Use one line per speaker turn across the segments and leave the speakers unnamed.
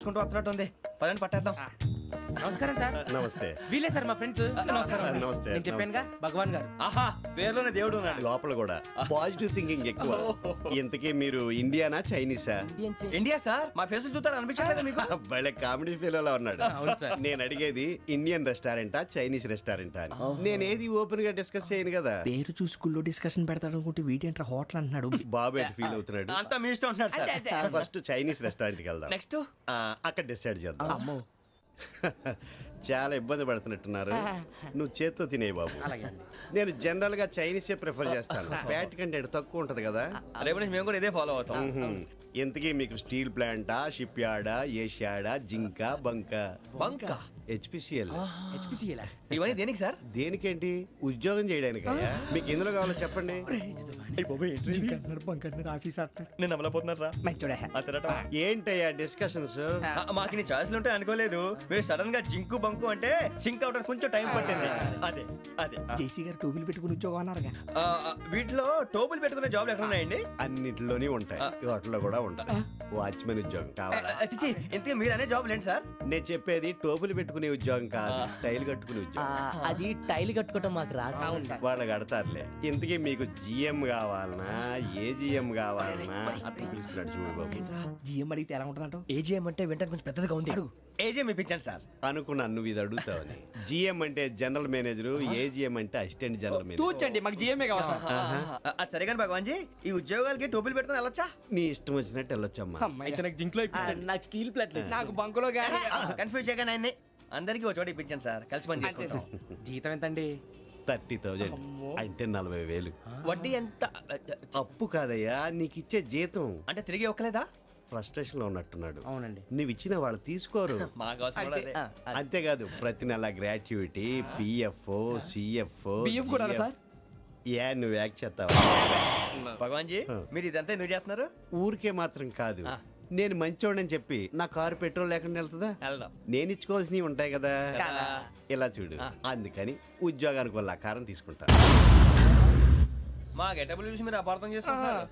నడుచుకుంటూ వస్తున్నట్టు ఉంది. పదండి పట్టేద్దాం.
నమస్కారం సార్.
నమస్తే.
వీలే సార్ మా ఫ్రెండ్స్.
నమస్తే.
నేను చెప్పానుగా భగవాన్ గారు.
ఆహా, పేరులోనే దేవుడు ఉన్నాడు.
లోపల కూడా పాజిటివ్ థింకింగ్ ఎక్కువ. ఇంతకీ మీరు ఇండియానా చైనీసా?
India sir. మా ఫేస్ చూస్తారు అనిపించలేదు మీకు?
భలే కామెడీ ఫీల్ అలా ఉన్నాడు.
అవును సార్.
నేను అడిగేది ఇండియన్ రెస్టారెంటా చైనీస్ రెస్టారెంటా అని. నేను ఏది ఓపెన్ గా డిస్కస్ చేయను కదా.
పేరు చూసి స్కూల్లో డిస్కషన్ పెడతాడు అనుకుంటే వీటేంట్రా హోటల్ అంటున్నాడు.
బాబు ఎట్ ఫీల్ అవుతున్నాడు.
అంతా మీ ఇష్టం ఉంటున్నారు సార్.
ఫస్ట్ చైనీస్ రెస్టారెంట్ కి వెళ్దాం.
నెక్స్ట్
అక్కడ డిసైడ్ చేద్దాం. చాలా ఇబ్బంది పడుతున్నట్టున్నారు. నువ్వు చేత్తో తినే బాబు. నేను జనరల్ గా చైనీసే ప్రిఫర్ చేస్తాను. ఫ్యాట్ కంటెంట్ తక్కువ ఉంటది కదా.
రేపు నుంచి మేము కూడా ఇదే ఫాలో అవుతాం.
ఇంతకీ మీకు స్టీల్ ప్లాంటా, షిప్ యార్డా, ఏషియాడా, జింక, బంకా?
బంకా,
హెచ్పిసిఎల్.
ఇవన్నీ దేనికి సార్?
దేనికేంటి? ఉద్యోగం చేయడానికి. మీకు ఎందులో కావాలో చెప్పండి.
నేను అమలపోతున్నారా?
ఏంటయ్యా డిస్కషన్స్?
మాకు నీ ఛాయిస్లు ఉంటాయి అనుకోలేదు. మీరు సడన్ గా జింకు బంకు అంటే సింక్ అవడానికి కొంచెం టైం పట్టింది. అదే అదే
జేసీ గారు టోపీలు పెట్టుకుని ఉద్యోగం అన్నారుగా.
వీటిలో టోపులు పెట్టుకునే జాబ్లు ఎక్కడ ఉన్నాయండి?
అన్నిటిలోనే ఉంటాయి, వాటిలో కూడా ఉంటాయి. వాచ్మెన్ ఉద్యోగం కావాలా?
ఇంతకీ మీరు అనే జాబ్ ఏంటి సార్?
నేను చెప్పేది టోపులు పెట్టుకునే ఉద్యోగం కాదు, టైల్ కట్టుకునే ఉద్యోగం.
అది టైల్ కట్టుకోవటం మాకు రాదు.
వాళ్ళు కడతారులే. ఇంతకీ మీకు జిఎం కావాలనా, ఏ జిఎం కావాలనా? అట్లా పిలుస్తున్నాడు చూడు బాబు.
జిఎం అడిగితే ఎలా ఉంటుందంట?
ఏజీఎం అంటే వెంటనే కొంచెం పెద్దదిగా ఉంది. అడుగు. ఏజీఎం ఇప్పించండి సార్.
అనుకున్నాను నువ్వు ఇది అడుగుతావని. జిఎం అంటే జనరల్ మేనేజర్, ఏజిఎం అంటే అసిస్టెంట్ జనరల్ మేనేజర్.
తూచండి, మాకు జిఎంఏ కావాలి సార్.
అది సరే కానీ భగవాన్ జీ, ఈ ఉద్యోగాలకి టోపులు పెట్టుకుని వెళ్ళొచ్చా?
నీ ఇష్టం వచ్చినట్టు వెళ్ళొచ్చమ్మా.
నాకు స్టీల్ ప్లేట్, నాకు బంకులో గానీ.
కన్ఫ్యూజ్ చేయగానే ఆయన్ని అందరికీ ఒక చోట ఇప్పించండి సార్. కలిసి పని చేసుకుంటాం.
జీతం ఎంతండి?
30,000 అంటే 40,000.
వడ్డీ ఎంత?
అప్పు కాదయ్యా, నీకు ఇచ్చే జీతం.
అంటే తిరిగి ఒక్కలేదా?
ఫ్రస్ట్రేషన్ లో ఉన్నట్టున్నాడు.
అవునండి.
నువ్వు ఇచ్చిన వాళ్ళు తీసుకోరు.
మాకు అవసరం కూడా అదే.
అంతేకాదు ప్రతి నెల గ్రాట్యుటీ, పిఎఫ్, సిఎఫ్.
బియ్యం కూడా సార్?
ఏ నువ్వు యాక్ట్ చేస్తావా?
భగవాన్ జీ, మీరు ఇదంతా ఎందుకు చేస్తున్నారు?
ఊరికే మాత్రం కాదు, నేను మంచోడని చెప్పి నా కారు పెట్రోల్ లేకుండా వెళ్తుందా?
వెళ్దాం.
నేను ఇచ్చుకోవాల్సినవి ఉంటాయి కదా. ఇలా చూడు, అందుకని ఉద్యోగానికి వాళ్ళ ఆకారం తీసుకుంటా.
మా గెటబుల్ చూసి మీరు అపార్థం చేసుకుంటున్నారు.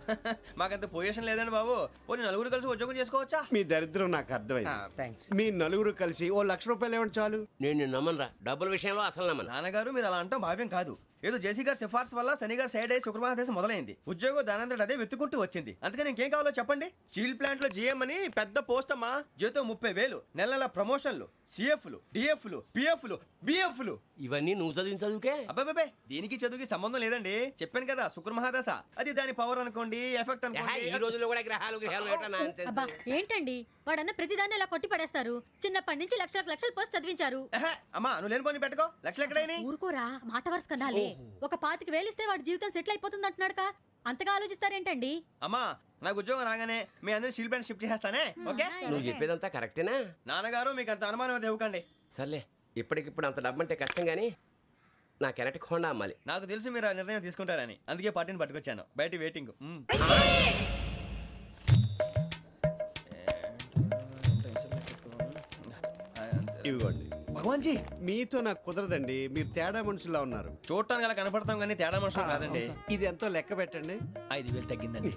మాకంత పొజిషన్ లేదండి బాబు. పోనీ నలుగురు కలిసి ఉద్యోగం చేసుకోవచ్చా?
మీ దరిద్రం నాకు అర్థమైంది.
థ్యాంక్స్.
మీ నలుగురు కలిసి ఓ ₹1,00,000 ఇవ్వండి చాలు.
నేను నమ్మనరా, డబ్బుల విషయంలో అసలు నమ్మను.
నాన్నగారు మీరు అలా అంటాం భావ్యం కాదు. ఏదో జేసీ గారి సిఫార్సు వల్ల శని గారు సైడ్ అయ్యి శుక్రవారం దేశం మొదలైంది. ఉద్యోగం దానంతటి అదే వెతుకుంటూ వచ్చింది. అందుకని ఇంకేం కావాలో చెప్పండి. స్టీల్ ప్లాంట్ లో జీఎం అని పెద్ద పోస్ట్ అమ్మా. జీతం 30,000, నెల నెల ప్రమోషన్లు, సిఎఫ్లు, డిఎఫ్లు, పిఎఫ్లు, బిఎఫ్లు.
ఇవన్నీ నువ్వు చదివిన చదువుకే.
అబ్బాబే, దీనికి చదువుకి సంబంధం లేదండి. చెప్పాను కదా, శుక్ర మహాదశ. అది దాని పవర్ అనుకోండి, ఎఫెక్ట్ అనుకోండి.
ఈ రోజుల్లో కూడా గ్రహాలు ఏటా nonsense.
అబ్బా ఏంటండి వాడన్న ప్రతిదాన్ని ఇలా కొట్టి పడేస్తారు. చిన్నప్పటి నుంచి లక్షల పోస్ట్ చదివించారు.
అమ్మా నువ్వు లేని పోనీ పెట్టుకో. లక్షలు ఎక్కడైనా
ఊరుకోరా, మాట వరుస కదాలే. ఒక 25,000 ఇస్తే వాడి జీవితం సెటిల్ అయిపోతుంది అంటున్నాడుగా. అంతగా ఆలోచిస్తారేంటండి?
అమ్మా నాకు ఉద్యోగం రాగానే మీ అందరూ స్టీల్ ప్లాంట్ షిఫ్ట్ చేస్తానే. ఓకే?
నువ్వు చెప్పేదంతా కరెక్టేనా?
నాన్నగారు మీకు అంత అనుమానం అయితే ఇవ్వకండి.
సర్లే, ఇప్పటికిప్పుడు అంత డబ్బు అంటే కష్టం కానీ నా కెనటిక్ హోండా అమ్మాలి.
నాకు తెలుసు మీరు ఆ నిర్ణయం తీసుకుంటారని, అందుకే పార్టీని పట్టుకొచ్చాను. బయట వెయిటింగ్.
ఇవ్వండి.
భగవాన్ జీ,
మీతో నాకు కుదరదండి, మీరు తేడా మనుషుల్లా ఉన్నారు.
చూడటానికి అలా కనపడతాం కానీ తేడా మనుషులు కాదండి.
ఇది ఎంతో లెక్క పెట్టండి.
5,000 తగ్గిందండి.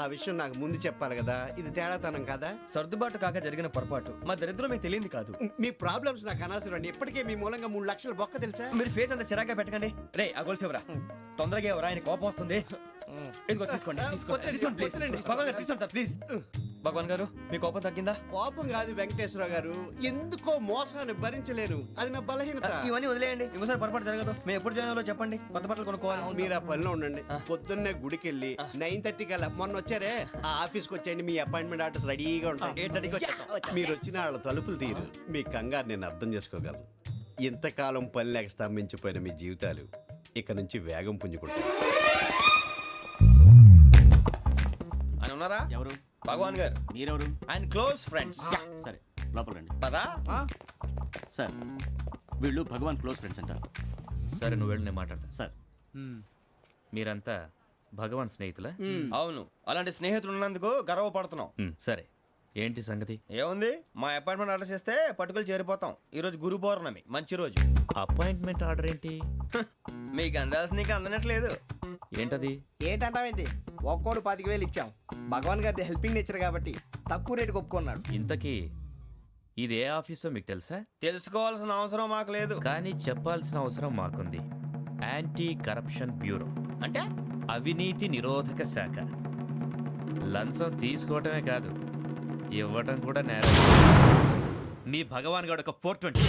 ఆ విషయం నాకు ముందు చెప్పాలి కదా. ఇది తేడాతనం కదా.
సర్దుబాటు కాక జరిగిన పొరపాటు. మా దరిద్రం మీకు తెలియంది కాదు.
మీ ప్రాబ్లమ్స్ నాకు అనవసరం అండి. ఇప్పటికే మీ మూలంగా 3 లక్షల బొక్క తెలుసా.
మీరు ఫేస్ అంత చిరాగ్గా పెట్టకండి. రే ఆ గొలుసేవరా, తొందరగా ఎవరా, ఆయన కోపం వస్తుంది. ఇదిగో తీసుకోండి. తీసుకోండి ప్లీజ్. భగవాన్ గారు తీసుకోండి సార్ ప్లీజ్. భగవాన్ గారు మీ కోపం తగ్గిందా?
కోపం కాదు వెంకటేశ్వర గారు, ఎందుకో మోసాన్ని భరించలేను. అది నా బలహీనత.
ఇవన్నీ వదిలేయండి, ఇంకోసారి పొరపాటు జరగదు. మేము ఎప్పుడు జాయిన్ అవ్వాలో చెప్పండి, కొత్త బట్టలు కొనుక్కోవాలి.
మీరు ఆ పనిలో ఉండండి. పొద్దున్నే గుడికి వెళ్ళి 9:30 కల్లా, మొన్న వచ్చారే ఆ ఆఫీస్కి వచ్చేయండి. మీ అపాయింట్మెంట్ ఆర్డర్స్ రెడీగా ఉంటాయి.
8:30కి వచ్చేస్తాం.
మీరు వచ్చిన వాళ్ళ తలుపులు తీరు. మీ కంగారు నేను అర్థం చేసుకోగలను. ఇంతకాలం పని లేక స్తంభించిపోయిన మీ జీవితాలు ఇక నుంచి వేగం పుంజుకుంటాయి.
ఆయన ఉన్నారా?
ఎవరు?
భగవాన్ గారు.
మీరెవరు?
ఆయన క్లోజ్ ఫ్రెండ్స్.
సరే లోపల రండి.
పదా
సార్ వీళ్ళు భగవాన్ క్లోజ్ ఫ్రెండ్స్ అంటారు.
సరే నువ్వు వెళ్ళి నేను మాట్లాడతా.
సార్
మీరంతా భగవాన్ స్నేహితులా?
అవును, అలాంటి స్నేహితులు ఉన్నందుకు గర్వపడుతున్నాం.
సరే ఏంటి సంగతి?
ఏముంది, మా అపాయింట్మెంట్ ఆర్డర్ చేస్తే పట్టుకులు చేరిపోతాం. ఈ రోజు గురు పౌర్ణమి, మంచి రోజు.
అపాయింట్మెంట్ ఆర్డర్ ఏంటి?
మీకు అందాల్సి నీకు అందనట్లేదు.
ఏంటది?
ఏంటంటావేంటి? ఒక్కోడు 25,000 ఇచ్చాం. భగవాన్ గారి హెల్పింగ్ నేచర్ కాబట్టి తక్కువ రేటుకి ఒప్పుకున్నాడు.
ఇంతకీ ఇది ఏ ఆఫీసో మీకు తెలుసా?
తెలుసుకోవాల్సిన అవసరం మాకు లేదు.
కానీ చెప్పాల్సిన అవసరం మాకుంది. యాంటీ కరప్షన్ బ్యూరో
అంటే
అవినీతి నిరోధక శాఖ. లంచం తీసుకోవటమే కాదు, ఇవ్వటం కూడా నేరం. మీ భగవాన్ గారు ఒక 420.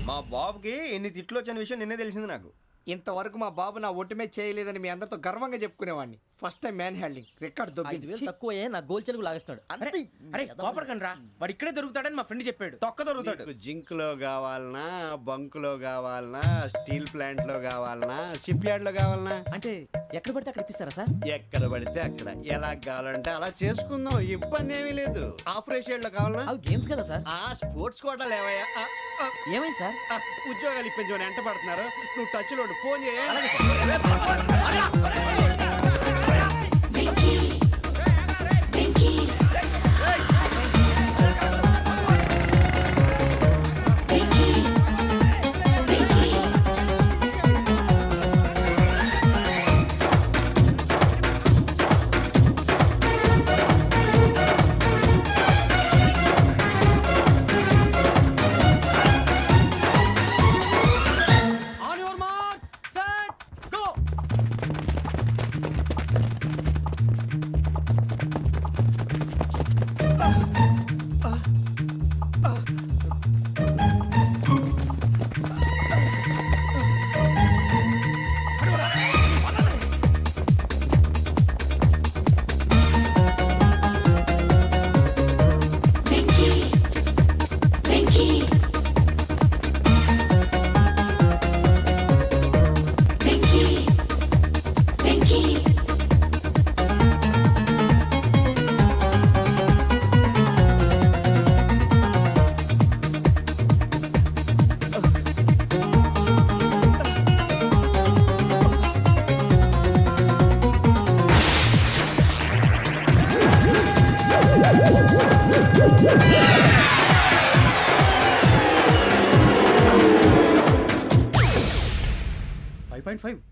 మా బాబుకి ఎన్ని తిట్లు వచ్చిన విషయం నిన్నే తెలిసింది నాకు.
ఇంతవరకు మా బాబు నా ఒట్టుమే చేయలేదని మీ అందరితో గర్వంగా చెప్పుకునేవాడిని. First time man handing record దొబ్బింది.
తక్కువే నా గోల్ చెలుగు లాగేస్తున్నాడు అంతే.
అరే కోపడకండి రా, వాడు ఇక్కడే దొరుకుతాడని మా ఫ్రెండ్ చెప్పాడు.
తొక్క దొరుకుతాడు.
మీకు జింక్ లో కావాలనా, బంక్ లో కావాలనా, స్టీల్ ప్లాంట్ లో కావాలనా, షిప్ యార్డ్ లో కావాలనా?
అంటే ఎక్కడ పడితే అక్కడ ఇప్పిస్తారా సార్?
ఎక్కడ పడితే అక్కడ, ఎలా కావాలంటే అలా చేసుకుందాం, ఇబ్బంది ఏమీ లేదు. ఆపరేషన్ లో కావాలనా?
అవి గేమ్స్ కదా సార్.
ఆ స్పోర్ట్స్ కోటా లేవయ్యా.
ఏమైంది సార్?
ఉద్యోగాలు ఇప్పించమని ఎంట పడుతున్నారు. నువ్వు టచ్ లో ఫోన్ చేయ.
On your marks, set, go.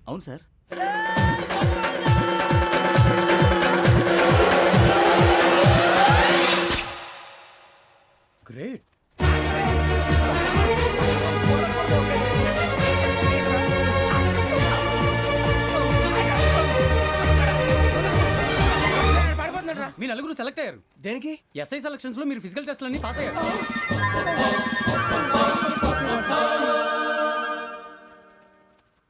అవును సార్.
గ్రేట్. మీ నలుగురు సెలెక్ట్ అయ్యారు.
దేనికి?
ఎస్ఐ సెలక్షన్స్ లో మీరు ఫిజికల్ టెస్ట్ అన్ని పాస్ అయ్యారు.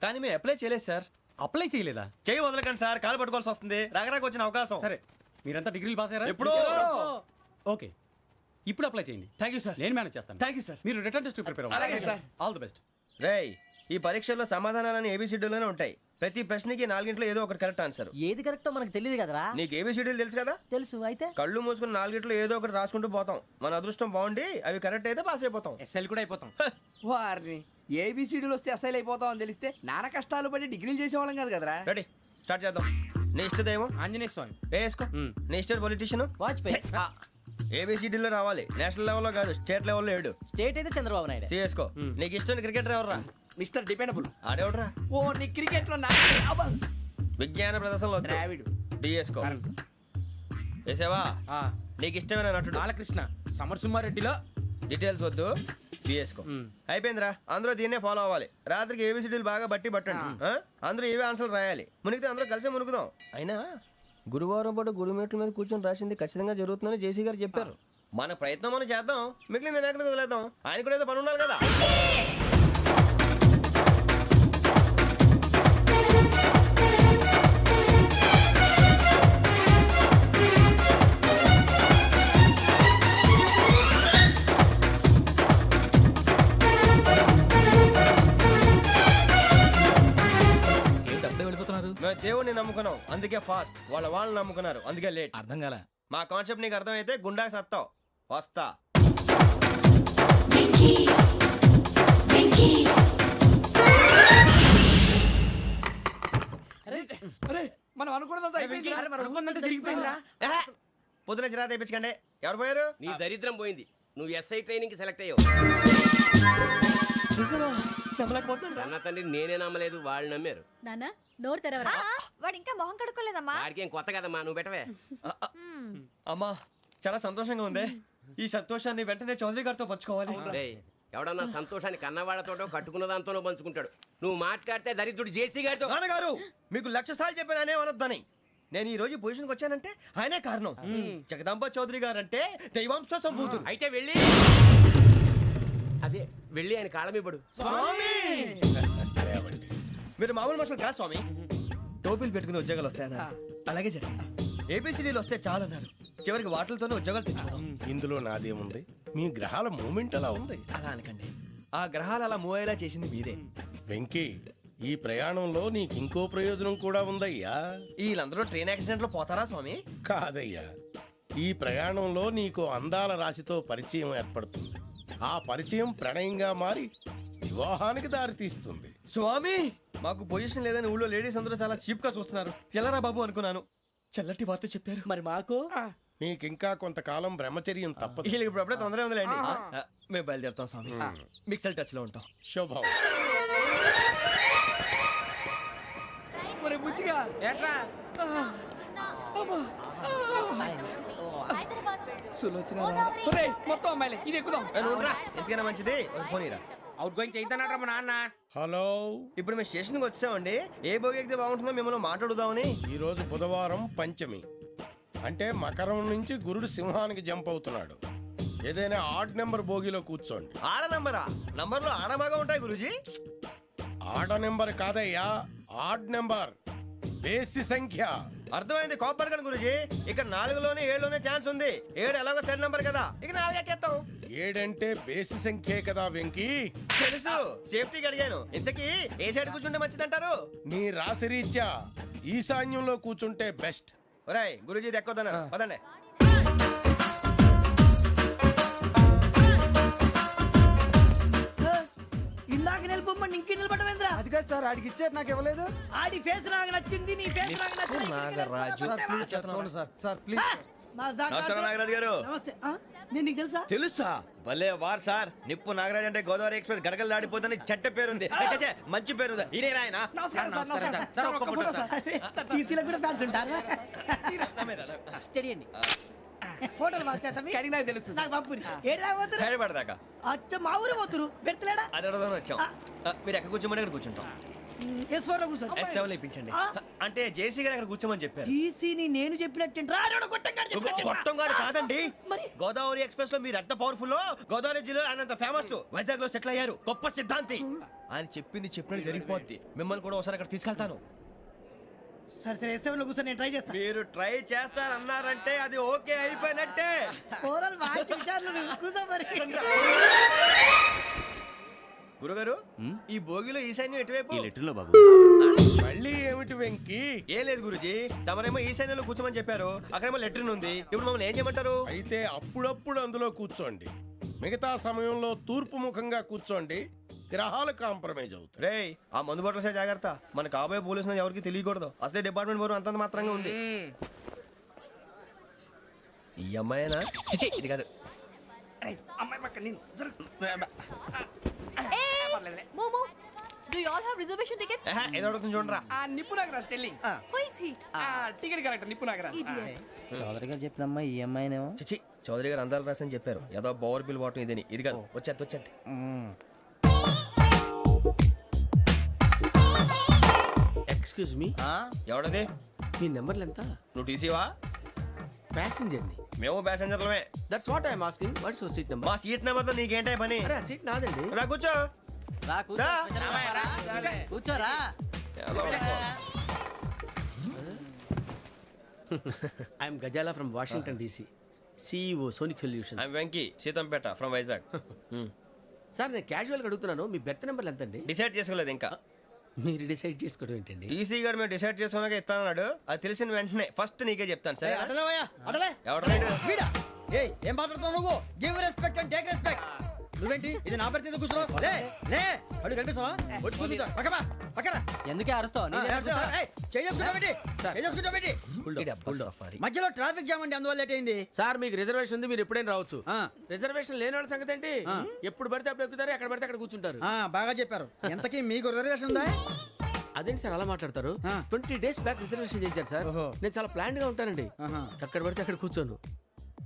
కానీ మేము అప్లై చేయలేదు సార్.
అప్లై చేయలేదా?
చేయి వదలకండి సార్, కాలు పట్టుకోవాల్సి వస్తుంది. రాగరాకు వచ్చిన అవకాశం.
సరే, మీరంతా డిగ్రీలు పాస్ అయ్యారా?
ఎప్పుడో.
ఓకే, ఇప్పుడు అప్లై చేయండి.
Thank you sir.
నేను మేనేజ్ చేస్తాను.
Thank you sir.
మీరు రిటర్న్ టెస్ట్ ప్రిపేర్
అలాగే
అవ్వండి.
సార్.
All the best.
రేయ్, ఈ పరీక్షల్లో సమాధానాలని ఏబిసిడ్యూల్లోనే ఉంటాయి. ప్రతి ప్రశ్నకి 4 ఏదో ఒకటి కరెక్ట్ ఆన్సర్.
ఏది కరెక్టో మనకు తెలియదు కదరా.
నీకు ఏబిసిడ్యూల్ తెలుసు కదా?
తెలుసు. అయితే
కళ్ళు మూసుకుని 4 ఏదో ఒకటి రాసుకుంటూ పోతాం. మన అదృష్టం బాగుండి అవి కరెక్ట్ అయితే పాస్ అయిపోతాం.
ఎస్ఎల్ కూడా అయిపోతాం.
వారిని ఏబిసిడీలు వస్తే అసైల్ అయిపోతాం అని తెలిస్తే నాన్న కష్టాలు పడి డిగ్రీలు చేసేవాళ్ళం కాదు కదరా.
రెడీ, స్టార్ట్ చేద్దాం. నీ ఇష్టదేమో
ఆంజనేయ స్వామి.
వేసుకో. నీ ఇష్ట పొలిటీషియన్
వాజ్పేయి.
ఏబిసిడీలో రావాలి. నేషనల్ లెవెల్లో కాదు, స్టేట్ లెవెల్లో 7.
స్టేట్ అయితే చంద్రబాబు నాయుడు.
సిఎస్కో. నీకు ఇష్టం క్రికెటర్ ఎవర్రా?
Mister dependable.
ఆడేవడరా?
ఓ నీ క్రికెట్ లో
విజ్ఞాన ప్రదర్శనలో
ద్రావిడు.
డిఎస్కో. వేసావా? నీకు ఇష్టమైన నటుడు?
బాలకృష్ణ. సమర్ సుమారెడ్డిలో
డీటెయిల్స్ వద్దు, బిఎస్కో. అయిపోయిందిరా. అందరూ దీన్నే ఫాలో అవ్వాలి. రాత్రికి ఏబిసిడీలు బాగా బట్టి పట్టండి. అందరూ ఏవే ఆన్సర్లు రాయాలి. మునిగితే అందరూ కలిసి మునుగుదాం. అయినా గురువారం పాటు గురుమేట్ల మీద కూర్చొని రాసింది ఖచ్చితంగా జరుగుతుందని జేసీ గారు చెప్పారు. మన ప్రయత్నం మనం చేద్దాం, మిగిలింది నేను ఎక్కడికి వదిలేద్దాం. ఆయన కూడా ఏదో పని ఉండాలి కదా. మేము దేవుడిని నమ్ముకున్నాం, అందుకే ఫాస్ట్. వాళ్ళని నమ్ముకున్నారు, అందుకే లేట్.
అర్థం కాల.
మా కాన్సెప్ట్ నీకు అర్థమైతే గుండా సత్తావు. వస్తా.
అరే మనం అనుకున్నదంతా అయిపోయిందిరా.
జరిగిపోయిందిరా.
పొద్దున చిరా తెప్పించకండి. ఎవరు పోయారు?
నీ దరిద్రం పోయింది. నువ్వు ఎస్ఐ ట్రైనింగ్ సెలెక్ట్ అయ్యావు. అన్న తండ్రి నేనే నమ్మలేదు, వాళ్ళు నమ్మారు.
నాన్న నోరు తెరవరా.
వాడు ఇంకా మొహం కడుక్కోలేదమ్మా.
వాడికి ఏం కొత్త కదమ్మా, నువ్వు పెట్టవే.
అమ్మా చాలా సంతోషంగా ఉంది. ఈ సంతోషాన్ని వెంటనే చౌదరి గారితో పంచుకోవాలి.
రేయ్, ఎవడన్నా సంతోషాన్ని కన్నవాళ్లతోటో కట్టుకున్న దాంతోనో పంచుకుంటాడు. నువ్వు మాట్లాడితే దరిద్రుడు జేసీ గారితో.
నాన్నగారు మీకు 1,00,000 సార్లు చెప్పాననే అనొద్దని. నేను ఈ రోజు పొజిషన్కి వచ్చానంటే ఆయనే కారణం. జగదాంబ చౌదరి గారు అంటే దైవాంశ సంభూతుడు.
అయితే వెళ్ళి అదే వెళ్ళి ఆయన కాళ్ళమివ్వడు.
మీరు మామూలు మనుషులు కాదు స్వామి. టోపీలు పెట్టుకుని ఉద్యోగాలు వస్తాయన్నారు, అలాగే జరిగింది. ఏపీసీడీలు వస్తే చాలన్నారు, చివరికి వాటిలతోనే ఉద్యోగాలు తెచ్చుకున్నాం.
ఇందులో నాదేముంది? మీ గ్రహాల మూమెంట్ అలా ఉంది.
అలా అనకండి, ఆ గ్రహాలు అలా మూవ్ అయ్యేలా చేసింది మీరే.
వెంకీ, ఈ ప్రయాణంలో నీకు ఇంకో ప్రయోజనం కూడా ఉందయ్యా.
వీళ్ళందరూ ట్రైన్ యాక్సిడెంట్ లో పోతారా స్వామి?
కాదయ్యా, ఈ ప్రయాణంలో నీకు అందాల రాశితో పరిచయం ఏర్పడుతుంది. ఆ పరిచయం ప్రణయంగా మారి వివాహానికి దారితీస్తుంది.
స్వామి, మాకు పొజిషన్ లేదని ఊళ్ళో లేడీస్ అందరూ చాలా చీప్ గా చూస్తున్నారు. ఎలారా బాబు అనుకున్నాను. చల్లటి వార్త చెప్పారు.
మరి మాకు
నీకింకా కొంతకాలం బ్రహ్మచర్యం తప్పదు.
వీళ్ళకి ఇప్పుడు అప్పుడే తొందరగా ఉందిలేండి. మేము బయలుదేరుతాం స్వామి. మిక్సెల్ టచ్ లో ఉంటాం.
శుభం.
మరి బుచ్చిగా
ఏట్రా
సులోచన మొత్తం అమ్మాయిలే, ఇది ఎక్కుదాం.
ఎందుకైనా మంచిది ఒక ఫోన్ ఇరా.
అవుట్ గోయింగ్ చేద్దానట్రా మా నాన్న.
హలో,
ఇప్పుడు మేము స్టేషన్కి వచ్చామండి. ఏ బోగి ఎక్కితే బాగుంటుందో మిమ్మల్ని మాట్లాడుదామని.
ఈరోజు బుధవారం పంచమి, అంటే మకరం నుంచి గురుడు సింహానికి జంప్ అవుతున్నాడు. ఏదైనా ఆడ్ నెంబర్ బోగిలో కూర్చోండి.
ఆడ నంబరా? నంబర్లో ఆడ బాగా ఉంటాయి గురూజీ.
ఆడ నెంబర్ కాదయ్యా, ఆడ్ నెంబర్, బేసి సంఖ్య.
అర్థమైంది, కాపర్ కన్ గురూజీ. ఇక్కడ 4లోనే 7లోనే ఛాన్స్ ఉంది. 7 ఎలాగో సెడ్ నంబర్ కదా, ఇక 4 ఎక్కేస్తాం.
7 అంటే బేసి సంఖ్యే కదా వెంకీ.
తెలుసు, సేఫ్టీకి అడిగాను. ఇంతకీ ఏ సైడ్ కూర్చుంటే మంచిదంటారు?
నీ రాశి రీత్యా ఈశాన్యంలో కూర్చుంటే బెస్ట్.
ఒరేయ్ గురూజీ దెక్కొద్దన్నారు, పదండి.
ఇందాక నిలబొమ్మని ఇంకే నిలబడమేంద్రా?
అది కాదు సార్, ఆడికి ఇచ్చారు, నాకు ఇవ్వలేదు.
ఆడి ఫేస్ నాకు నచ్చింది, నీ ఫేస్ నాకు నచ్చింది.
నాగరాజు.
Sir please.
నమస్కారం నాగరాజు గారు.
నమస్తే. నేను నీకు తెలుసా?
తెలుసా? భలే వార్ సార్. నిప్పు నాగరాజ్ అంటే గోదావరి ఎక్స్ప్రెస్ గడగలు దాడిపోతుంది చెట్ట పేరుంది. ఛే, మంచి పేరుంది. ఇదే ఆయన.
నమస్కారం సార్, నమస్కారం సార్. ఒక్క ఫోటో సార్.
టీసీలో కూడా ఫ్యాన్స్ ఉంటారా? స్టడీ అండి. ఫోటోలు
అడిగినా తెలుసు
నాకు పంపుని. ఏడా పోతురు?
హైదరాబాద్
అచ్చ మా ఊరు పోతురు. పెడతలేడా?
అది అడగదామని వచ్చాం. మీరు ఎక్కడ కూర్చోమని అక్కడ కూర్చుంటాం.
S4 లో కూర్చోండి.
S7 లో ఇప్పించండి. అంటే జేసీ గారు అక్కడ కూర్చోమని చెప్పారు.
టీసీని నేను చెప్పినట్టు
గొట్టంగాడు కాదండి.
మరి?
గోదావరి ఎక్స్ప్రెస్ లో మీరు ఎంత పవర్ఫుల్, గోదావరి జిల్లా ఆయన ఫేమస్. వైజాగ్ లో సెటిల్ అయ్యారు, గొప్ప సిద్ధాంతి. ఆయన చెప్పింది చెప్పినట్టు జరిగిపోద్ది. మిమ్మల్ని కూడా ఒకసారి అక్కడ తీసుకెళ్తాను.
సరే సరే, S7 లో కూర్చొని నేను ట్రై చేస్తాను.
మీరు ట్రై చేస్తారన్నారంటే అది ఓకే అయిపోయినట్టే.
ఓవరాల్ బాగా చూశారు. కూర్చో మరి.
గురుగారు, ఈ భోగిలో ఈశాన్యం ఎటువైపు?
ఈ లెటర్లో బాబు.
మళ్ళీ ఏమిటి వెంకీ?
ఏం లేదు గురుజీ, తమరేమో ఈశాన్యంలో కూర్చోమని చెప్పారు. అక్కడేమో లెటర్ ఉంది. ఇప్పుడు మమ్మల్ని ఏం చేయమంటారు?
అయితే అప్పుడప్పుడు అందులో కూర్చోండి. మిగతా సమయంలో తూర్పు ముఖంగా కూర్చోండి. గ్రహాలు కాంప్రమైజ్ అవుతాయి.
రేయ్, ఆ మందు బట్టలసే జాగ్రత్త. మన కాబోయే పోలీసులు ఎవరికి తెలియకూడదు. అసలే డిపార్ట్మెంట్ బోరు అంతంత మాత్రంగా ఉంది. ఈ అమ్మాయినా? చిచి, ఇది కాదు.
అమ్మాయి పక్క నేను
Momo, do you all have reservation tickets?
ఏదో అడుగుతుంది చూడరా.
నిప్పు Nagaraj telling.
Who is he?
Ticket correct, నిప్పు నాగరాజ్.
Idiots.
చౌదరి గారు చెప్పినమ్మా ఈ అమ్మాయినేమో.
చిచి, చౌదరి గారు అందాలు రాసని చెప్పారు. ఏదో బోర్ బిల్ వాటం ఇదని. ఇది కాదు, వచ్చేది.
Excuse me,
ఎవడది?
మీ నెంబర్లు ఎంత?
నువ్వు టీసీవా?
ప్యాసింజర్ ని.
మేము ప్యాసెంజర్లమే.
That's what I'm asking. What's your seat number?
మా సీట్ నెంబర్ తో నీకేంటే పని?
అరే ఆ సీట్ నాదండి.
రా కూర్చో. రా.
కూర్చోరా.
I'm Gazala from Washington DC, CEO Sonic Solution.
I'm Venky, Seethampeta from Vizag.
Sir నేను క్యాజువల్గా అడుగుతున్నాను, మీ బెర్త్ నెంబర్లు ఎంత అండి?
డిసైడ్ చేసుకోలేదు ఇంకా.
మీరు డిసైడ్ చేసుకోవడం ఏంటండి?
టీసీ గారు మేము డిసైడ్ చేసుకున్నాక ఇస్తానన్నాడు. అది తెలిసిన వెంటనే ఫస్ట్ నీకే చెప్తాను. సరే
అడలేవయ్యా, అడలే.
ఎవడ
ఏం మాట్లాడుతున్నావు నువ్వు? Give respect and take respect. నువ్వేంటి ఇది నా పరిస్థితి కూర్చున్నావు? లే లే, అడుగు కనిపిస్తావా? వచ్చి కూర్చుంటా. పక్కన
ఎందుకే అరుస్తావు?
మధ్యలో ట్రాఫిక్ జామ్ అండి, అందువల్ల లేట్ అయింది.
సార్ మీకు రిజర్వేషన్ ఉంది, మీరు ఎప్పుడైనా రావచ్చు. రిజర్వేషన్ లేని వాళ్ళ సంగతి ఏంటి? ఎప్పుడు పడితే అప్పుడు ఎక్కుతారు, ఎక్కడ పడితే అక్కడ కూర్చుంటారు.
బాగా చెప్పారు. ఎంతకీ మీకు రిజర్వేషన్ ఉందా?
అదేంటి సార్ అలా మాట్లాడతారు? 20 days బ్యాక్ రిజర్వేషన్ చేశారు సార్. నేను చాలా ప్లాన్డ్ గా ఉంటానండి. ఎక్కడ పడితే అక్కడ కూర్చోను.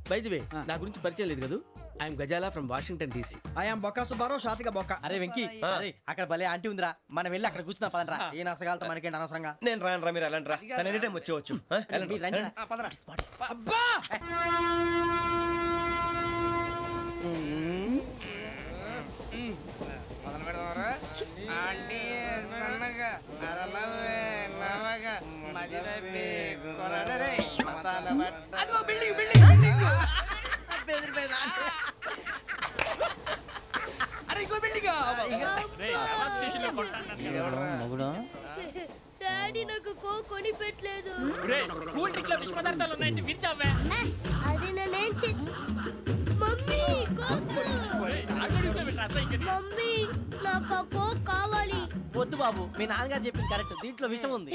బై ది వే నా గురించి పరిచయం లేదు కదా I'm Gazala from Washington DC.
I'm Bokka Subbarao షాతిక బొక్క.
అరే వెంకీ అరే అక్కడ భలే ఆంటీ ఉందిరా మనం వెళ్ళి అక్కడ కూర్చున్నా పదంరా ఏ నసగాలతో మనకేంటి అనవసరంగా.
నేను రాను రా, మీరు వెళ్ళండి రా. తన ఎనీ టైం వచ్చేవచ్చు. వెళ్ళండి,
మీరు రండి రా.
వెళ్ళండి.
అబ్బా అదిగో బిల్డింగ్ బిల్డింగ్ అరే ఇంకో బిల్డింగ్
డాడీ నాకు కోక్ కొని పెట్టలేదు.
కూల్ డ్రింక్ లో విష పదార్థాలు ఉన్నాయంటే విరిచావే.
అది నేనేం మమ్మీ కోక్. మమ్మీ నాకు ఆ కోక్ కావాలి.
వద్దు బాబు మీ నాన్నగారు చెప్పింది కరెక్ట్ దీంట్లో విషయం ఉంది.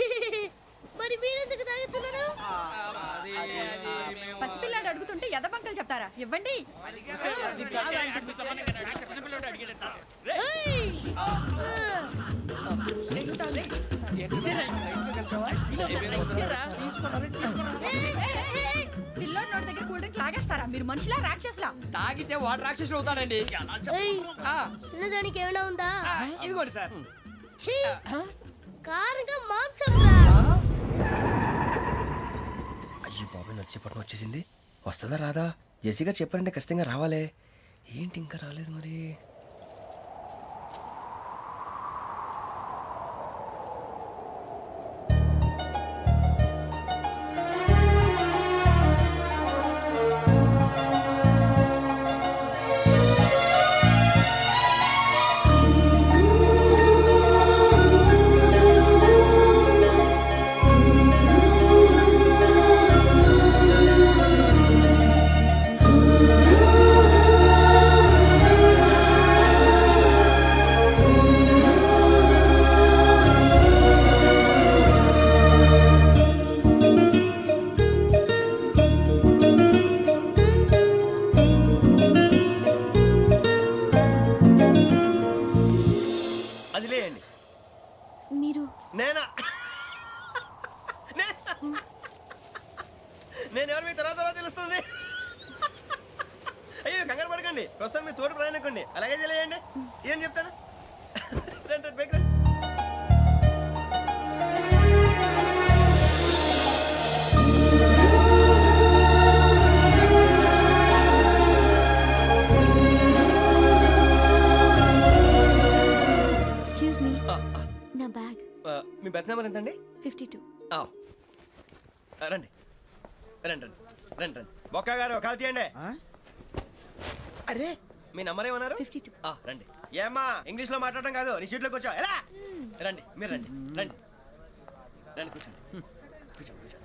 మరి మీరెందుకు తాగుతున్నారు?
పసిపిల్లాడు అడుగుతుంటే ఎదబంకలు చెప్తారా? ఇవ్వండి.
ఏయ్!
పిల్లోడి నోటి దగ్గర కూల్ డ్రింక్ లాగేస్తారా? మీరు మనుషులా రాక్షసులా?
తాగితే వాడు రాక్షసుడు అవుతాడండి.
ఏయ్! తినడానికి ఏమైనా ఉందా?
ఇదిగోండి సార్.
ఛీ! కారంగా మాంసం రా.
అయ్యి బాబాయ్, నడిచేపట్నం వచ్చేసింది. వస్తుందా రాదా? జేసీ గారు చెప్పారంటే ఖచ్చితంగా రావాలే. ఏంటి ఇంకా రాలేదు మరి? అది లేయండి.
మీరు
నేనా? నేను ఎవరు మీ తర్వాత తెలుస్తుంది. అయ్యో కంగారు పడకండి, ప్రస్తుతం మీ తోటి ప్రయాణకండి. అలాగే తెలియండి. ఏం చెప్తాను. రండి, రండి, పైకి రండి.
ఎక్స్క్యూజ్ మీ, నా బ్యాగ్.
మీ బెత్ నెంబర్ ఎంతండి?
52.
రండి రండి రండి రండి రండి. బొక్క గారు కాల్ తీయండి.
అరే
మీ నంబర్ ఏమన్నారు?
52.
రండి. ఏమ్మా ఇంగ్లీష్ లో మాట్లాడడం కాదు, నీ సీట్లోకి వచ్చా ఎలా? రండి, మీరు రండి రండి రండి, కూర్చోండి కూర్చోండి కూర్చోండి.